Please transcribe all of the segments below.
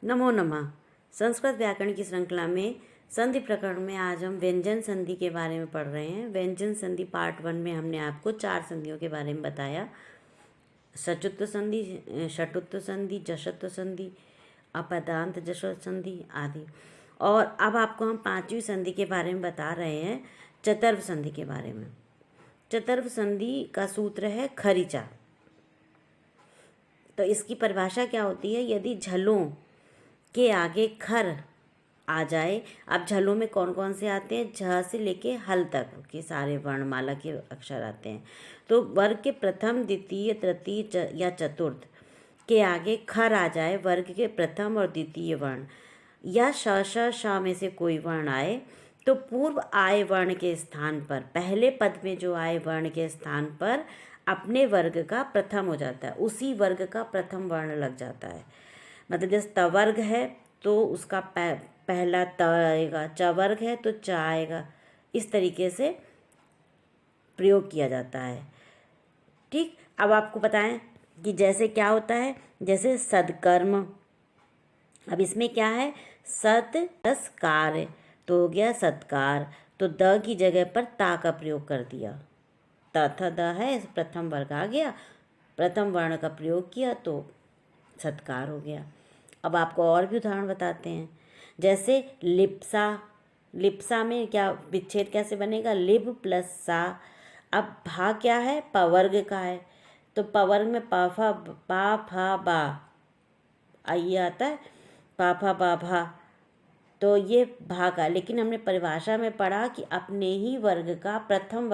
नमो नमः। संस्कृत व्याकरण की श्रृंखला में संधि प्रकरण में आज हम व्यंजन संधि के बारे में पढ़ रहे हैं। व्यंजन संधि पार्ट 1 में हमने आपको 4 संधियों के बारे में बताया। सचुत्व संधि, षटुत्व संधि, जशत्व संधि, अपदांत जशत्व संधि आदि। और अब आपको हम 5वीं संधि के बारे में बता रहे हैं, चतुर्व संधि के बारे में। चतुर्व संधि का सूत्र है खरीचा। तो इसकी परिभाषा क्या होती है? यदि झलों के आगे खर आ जाए। अब झलों में कौन कौन से आते हैं? झ से लेके हल तक के सारे वर्णमाला के अक्षर आते हैं। तो वर्ग के प्रथम, द्वितीय, तृतीय या चतुर्थ के आगे खर आ जाए, वर्ग के प्रथम और द्वितीय वर्ण, या श में से कोई वर्ण आए, तो पूर्व आए वर्ण के स्थान पर, पहले पद में जो आए वर्ण के स्थान पर अपने वर्ग का प्रथम हो जाता है, उसी वर्ग का प्रथम वर्ण लग जाता है। मतलब जैसे तवर्ग है तो उसका पहला त आएगा, च वर्ग है तो च आएगा। इस तरीके से प्रयोग किया जाता है। ठीक, अब आपको बताएं कि जैसे क्या होता है। जैसे सदकर्म, अब इसमें क्या है? सत प्लस कार्य, तो हो गया सत्कार। तो द की जगह पर ता का प्रयोग कर दिया। त था द है, प्रथम वर्ग आ गया, प्रथम वर्ण का प्रयोग किया तो सत्कार हो गया। अब आपको और भी उदाहरण बताते हैं। जैसे लिप्सा, लिप्सा में क्या विच्छेद कैसे बनेगा? लिप प्लस सा। अब भा क्या है? पवर्ग का है, तो पवर्ग में पा फा बा आइए आता है, पा फा बा भा, तो ये भा का। लेकिन हमने परिभाषा में पढ़ा कि अपने ही वर्ग का प्रथम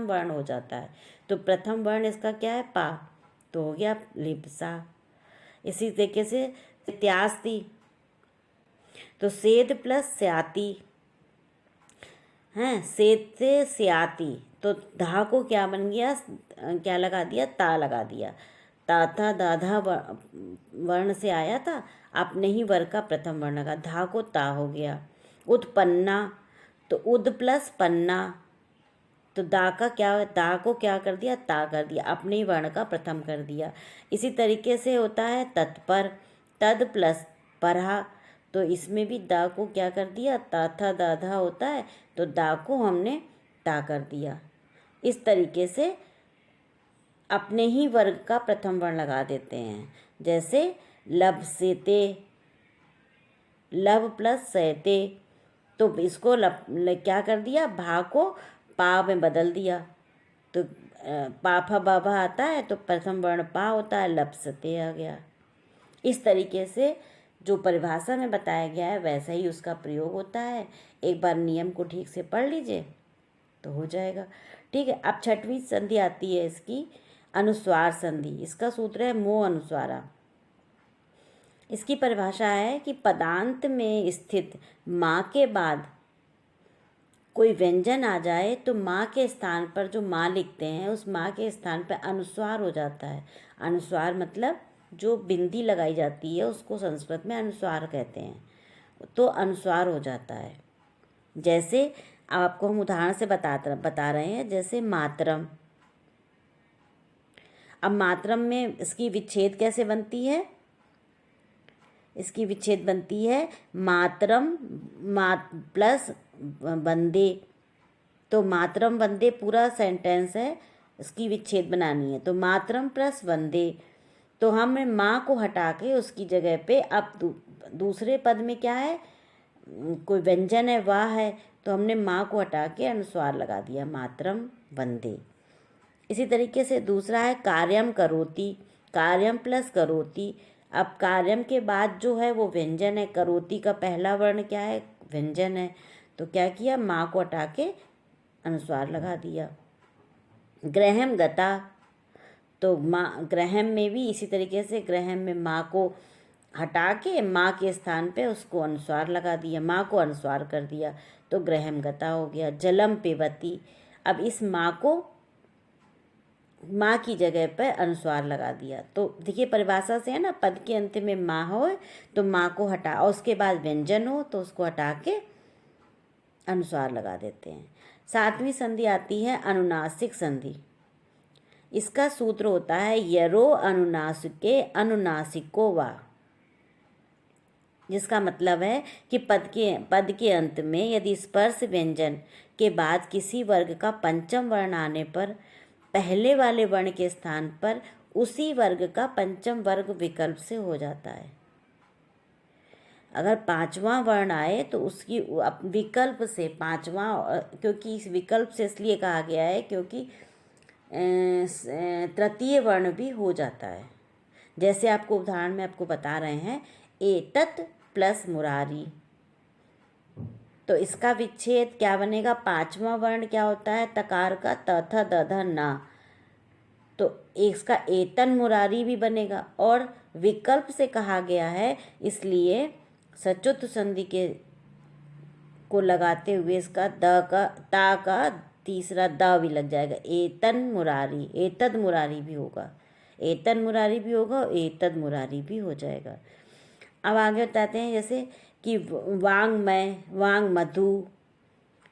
वर्ण हो जाता है, तो प्रथम वर्ण इसका क्या है? पा, तो हो गया लिप्सा। इसी तरीके से त्यास्ती, तो सेद प्लस स्याती हैं, सेद से स्याती, तो धा को क्या बन गया? क्या लगा दिया? ता लगा दिया। ता था दाधा वर्ण से आया था, अपने ही वर्ग का प्रथम वर्ण लगा, धा को ता हो गया। उत्पन्ना, तो उद प्लस पन्ना, तो दा का क्या? दा को क्या कर दिया? ता कर दिया, अपने ही वर्ण का प्रथम कर दिया। इसी तरीके से होता है तत्पर, तद प्लस परहा, तो इसमें भी दा को क्या कर दिया? ता था दाधा होता है, तो दा को हमने ता कर दिया। इस तरीके से अपने ही वर्ग का प्रथम वर्ण लगा देते हैं। जैसे लब सेते, लब प्लस सहते, तो इसको क्या कर दिया? भा को पा में बदल दिया, तो पा फा बा भा आता है, तो प्रथम वर्ण पा होता है, लपसते आ गया। इस तरीके से जो परिभाषा में बताया गया है वैसा ही उसका प्रयोग होता है। एक बार नियम को ठीक से पढ़ लीजिए तो हो जाएगा। ठीक है, अब 6वीं संधि आती है इसकी, अनुस्वार संधि। इसका सूत्र है मो अनुस्वारा। इसकी परिभाषा है कि पदांत में स्थित माँ के बाद कोई व्यंजन आ जाए तो माँ के स्थान पर जो माँ लिखते हैं उस माँ के स्थान पर अनुस्वार हो जाता है। अनुस्वार मतलब जो बिंदी लगाई जाती है उसको संस्कृत में अनुस्वार कहते हैं, तो अनुस्वार हो जाता है। जैसे आपको हम उदाहरण से बता रहे हैं, जैसे मातरम। अब मातरम में इसकी विच्छेद कैसे बनती है? इसकी विच्छेद बनती है मातरम प्लस वंदे, तो मातरम वंदे पूरा सेंटेंस है, इसकी विच्छेद बनानी है, तो मातरम प्लस वंदे। तो हमने माँ को हटा के उसकी जगह पे अब दूसरे पद में क्या है? कोई व्यंजन है, वाह है, तो हमने माँ को हटा के अनुस्वार लगा दिया, मातरम वंदे। इसी तरीके से दूसरा है कार्यम करोति, कार्यम प्लस करोति। अब कार्यम के बाद जो है वो व्यंजन है, करोति का पहला वर्ण क्या है? व्यंजन है, तो क्या किया? माँ को हटा के अनुस्वार लगा दिया। ग्रहम गता, तो माँ, ग्रहम में भी इसी तरीके से, ग्रहम में माँ को हटा के माँ के स्थान पे उसको अनुस्वार लगा दिया, माँ को अनुस्वार कर दिया, तो ग्रहम गता हो गया। जलम पिबती, अब इस माँ को माँ की जगह पर अनुस्वार लगा दिया। तो देखिए परिभाषा से है ना, पद के अंत में माँ हो तो माँ को हटा, और उसके बाद व्यंजन हो तो उसको हटा के अनुस्वार लगा देते हैं। 7वीं संधि आती है अनुनासिक संधि। इसका सूत्र होता है यरो अनुनासिके अनुनासिको वा। जिसका मतलब है कि पद के अंत में यदि स्पर्श व्यंजन के बाद किसी वर्ग का पंचम वर्ण आने पर पहले वाले वर्ण के स्थान पर उसी वर्ग का पंचम वर्ग विकल्प से हो जाता है। अगर पांचवा वर्ण आए तो उसकी विकल्प से पांचवा, क्योंकि इस विकल्प से इसलिए कहा गया है क्योंकि तृतीय वर्ण भी हो जाता है। जैसे आपको उदाहरण में आपको बता रहे हैं, एतत् प्लस मुरारी, तो इसका विच्छेद क्या बनेगा? पांचवा वर्ण क्या होता है तकार का? त थ द ध ना, तो इसका एतन मुरारी भी बनेगा। और विकल्प से कहा गया है इसलिए सचुत संधि के को लगाते हुए इसका ता का तीसरा द भी लग जाएगा। एतन मुरारी, एतद मुरारी भी होगा, एतन मुरारी भी होगा और एतद मुरारी भी हो जाएगा। अब आगे बताते हैं, जैसे कि वांगमय, वांग मधु,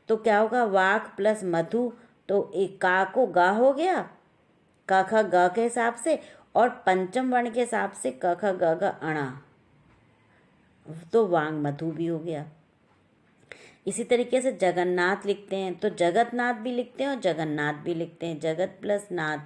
तो क्या होगा? वाक प्लस मधु, तो एक का को गा हो गया क ख ग के हिसाब से, और पंचम वर्ण के हिसाब से क ख ग घ अणा, तो वांग मधु भी हो गया। इसी तरीके से जगन्नाथ लिखते हैं तो जगतनाथ भी लिखते हैं और जगन्नाथ भी लिखते हैं। जगत प्लस नाथ,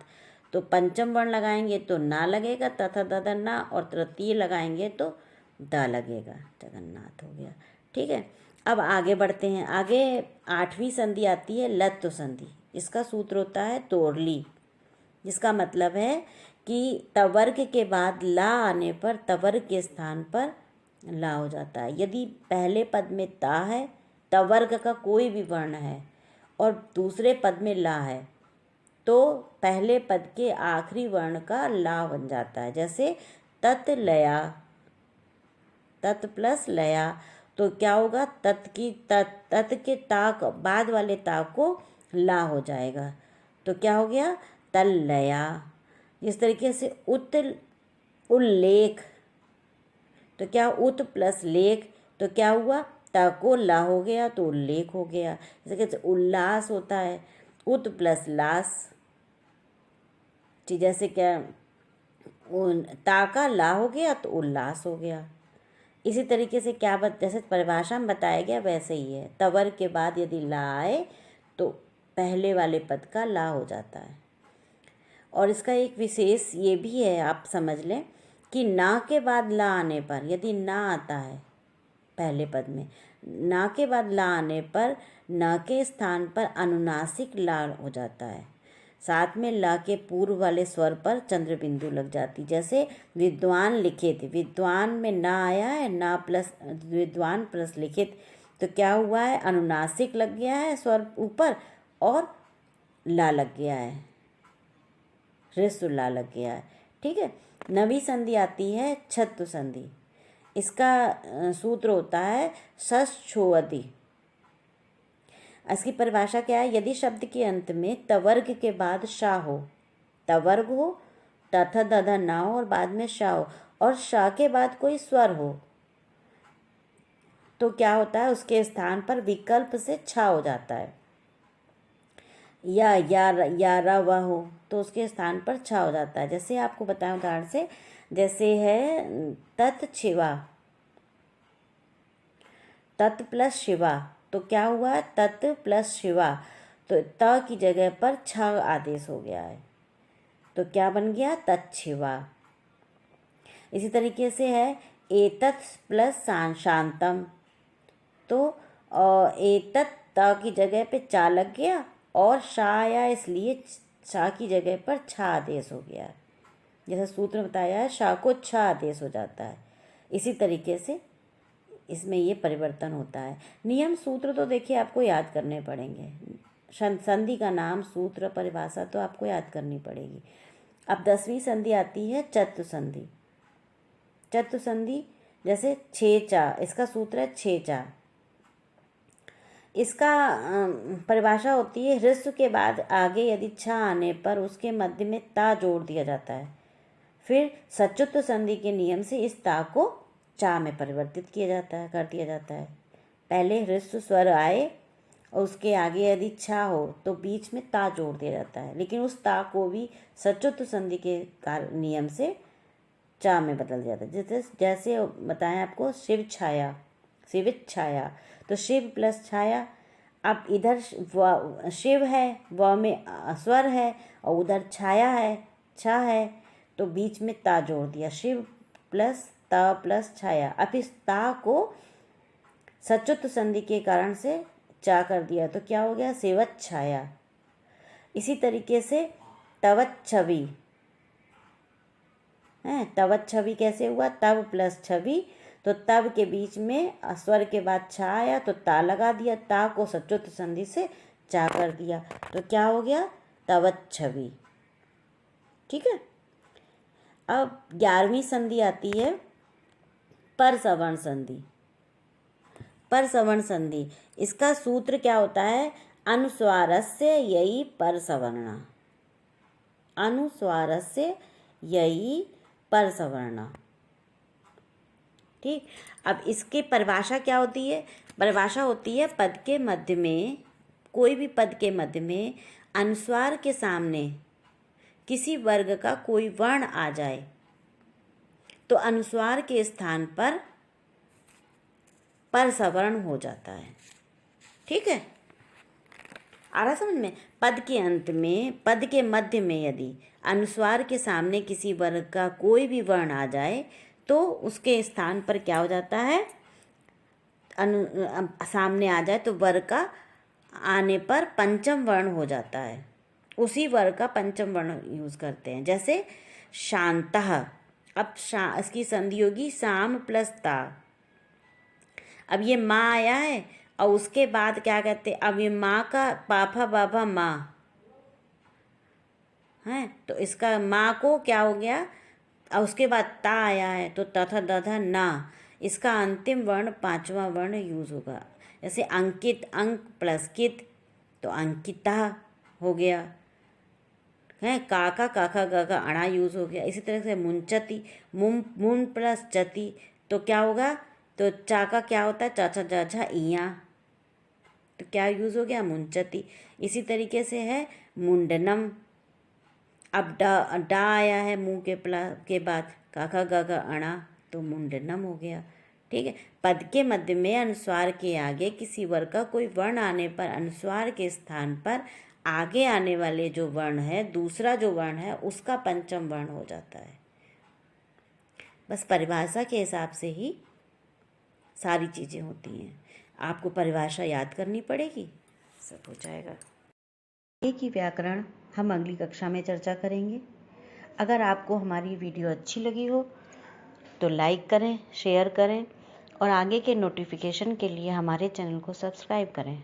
तो पंचम वर्ण लगाएंगे तो ना लगेगा तथा ददर ना, और तृतीय लगाएंगे तो द लगेगा, जगन्नाथ हो गया। ठीक है, अब आगे बढ़ते हैं। आगे 8वीं संधि आती है लत्व संधि। इसका सूत्र होता है तोरली, जिसका मतलब है कि तवर्ग के बाद ला आने पर तवर्ग के स्थान पर ला हो जाता है। यदि पहले पद में ता है, तवर्ग का कोई भी वर्ण है, और दूसरे पद में ला है, तो पहले पद के आखिरी वर्ण का ला बन जाता है। जैसे तत् लया, तत् प्लस लया, तो क्या होगा? तत् के ताक बाद वाले ताक को ला हो जाएगा, तो क्या हो गया? तल लया। इस तरीके से उल्लेख, तो क्या उत प्लस लेख, तो क्या हुआ? ता को ला हो गया तो उल्लेख हो गया। इस तरीके से उल्लास होता है, उत प्लस लास, जैसे क्या ता का ला हो गया तो उल्लास हो गया। इसी तरीके से जैसे परिभाषा में बताया गया वैसे ही है। तवर के बाद यदि ला आए तो पहले वाले पद का ला हो जाता है। और इसका एक विशेष ये भी है, आप समझ लें कि ना के बाद ला आने पर, यदि ना आता है पहले पद में, ना के बाद ला आने पर न के स्थान पर अनुनासिक ला हो जाता है। साथ में ला के पूर्व वाले स्वर पर चंद्र बिंदु लग जाती। जैसे विद्वान लिखित, विद्वान में ना आया है, ना प्लस विद्वान प्लस लिखित, तो क्या हुआ है? अनुनासिक लग गया है स्वर ऊपर और ला लग गया है, ह्रस्व ला लग गया है। ठीक है, नवी संधि आती है छत्व संधि। इसका सूत्र होता है षष्ठोअधि। इसकी परिभाषा क्या है? यदि शब्द के अंत में तवर्ग के बाद शा हो, तवर्ग हो, तथा दधा ना हो और बाद में शा हो, और शा के बाद कोई स्वर हो, तो क्या होता है? उसके स्थान पर विकल्प से छा हो जाता है। या रा वा हो तो उसके स्थान पर छा हो जाता है। जैसे आपको बताएं उदाहरण से, जैसे है तत् शिवा, तत् प्लस शिवा, तो क्या हुआ? तत् प्लस शिवा, तो त की जगह पर छ आदेश हो गया है, तो क्या बन गया? तत्शिवा। इसी तरीके से है एतत् प्लस शांतम, तो एतत् त की जगह पे चा लग गया और शा आया, इसलिए शा की जगह पर छा आदेश हो गया। जैसा सूत्र बताया है, शा को छा आदेश हो जाता है। इसी तरीके से इसमें ये परिवर्तन होता है। नियम सूत्र तो देखिए आपको याद करने पड़ेंगे। संधि का नाम, सूत्र, परिभाषा तो आपको याद करनी पड़ेगी। अब 10वीं संधि आती है चतुः संधि। चतुः संधि जैसे छेचा, इसका सूत्र है छेचा। इसका परिभाषा होती है ह्रस्व के बाद आगे यदि छ आने पर उसके मध्य में ता जोड़ दिया जाता है, फिर सचुत्व संधि के नियम से इस ता को चा में परिवर्तित किया जाता है, कर दिया जाता है। पहले ह्रस्व स्वर आए और उसके आगे यदि छा हो तो बीच में ता जोड़ दिया जाता है, लेकिन उस ता को भी सचुत्व संधि के नियम से चा में बदल जाता है। जैसे जैसे बताएं आपको शिव छाया, शिवित छाया, तो शिव प्लस छाया। अब इधर शिव है, व में स्वर है, और उधर छाया है, छा है, तो बीच में ता जोड़ दिया, शिव प्लस ता प्लस छाया। अब इस ता को सचुत संधि के कारण से चा कर दिया, तो क्या हो गया, सेवत छाया। इसी तरीके से तवत छवि है, तवत छवि कैसे हुआ, तव प्लस छवि, तो तव के बीच में स्वर के बाद छा आया तो ता लगा दिया, ता को सचुत संधि से चा कर दिया, तो क्या हो गया, तवत छवि। ठीक है। अब 11वीं संधि आती है पर सवर्ण संधि। पर सवर्ण संधि, इसका सूत्र क्या होता है, अनुस्वारस्य यई पर सवर्णा, अनुस्वारस्य यई पर सवर्णा। ठीक। अब इसकी परिभाषा क्या होती है, परिभाषा होती है पद के मध्य में, कोई भी पद के मध्य में अनुस्वार के सामने किसी वर्ग का कोई वर्ण आ जाए तो अनुस्वार के स्थान पर सवर्ण हो जाता है। ठीक है, आ रहा समझ में। पद के अंत में, पद के मध्य में यदि अनुस्वार के सामने किसी वर्ग का कोई भी वर्ण आ जाए तो उसके स्थान पर क्या हो जाता है, सामने आ जाए तो वर्ग का आने पर पंचम वर्ण हो जाता है, उसी वर्ग का पंचम वर्ण यूज करते हैं। जैसे शांतः, अब इसकी संधि होगी शाम प्लस ता। अब ये माँ आया है और उसके बाद क्या कहते हैं, अब ये माँ का पापा बाबा माँ है, तो इसका माँ को क्या हो गया, और उसके बाद ता आया है तो तथा दधा ना, इसका अंतिम वर्ण 5वां वर्ण यूज होगा। जैसे अंकित, अंक प्लस कित, तो अंकिता हो गया है, काका काका गाका अणा यूज हो गया। इसी तरह से मुंचती, मुन प्लस चती, तो क्या होगा, तो चा का क्या होता है, चाचा चाचा इया, तो क्या यूज हो गया, मुंचती। इसी तरीके से है मुंडनम, अब डा आया है मुंह के बाद काका गागा अणा, तो मुंडनम हो गया। ठीक है। पद के मध्य में अनुस्वार के आगे किसी वर्ग का कोई वर्ण आने पर अनुस्वार के स्थान पर आगे आने वाले जो वर्ण है, दूसरा जो वर्ण है, उसका पंचम वर्ण हो जाता है। बस परिभाषा के हिसाब से ही सारी चीज़ें होती हैं, आपको परिभाषा याद करनी पड़ेगी, सब हो जाएगा। एक ही व्याकरण हम अगली कक्षा में चर्चा करेंगे। अगर आपको हमारी वीडियो अच्छी लगी हो तो लाइक करें, शेयर करें और आगे के नोटिफिकेशन के लिए हमारे चैनल को सब्सक्राइब करें।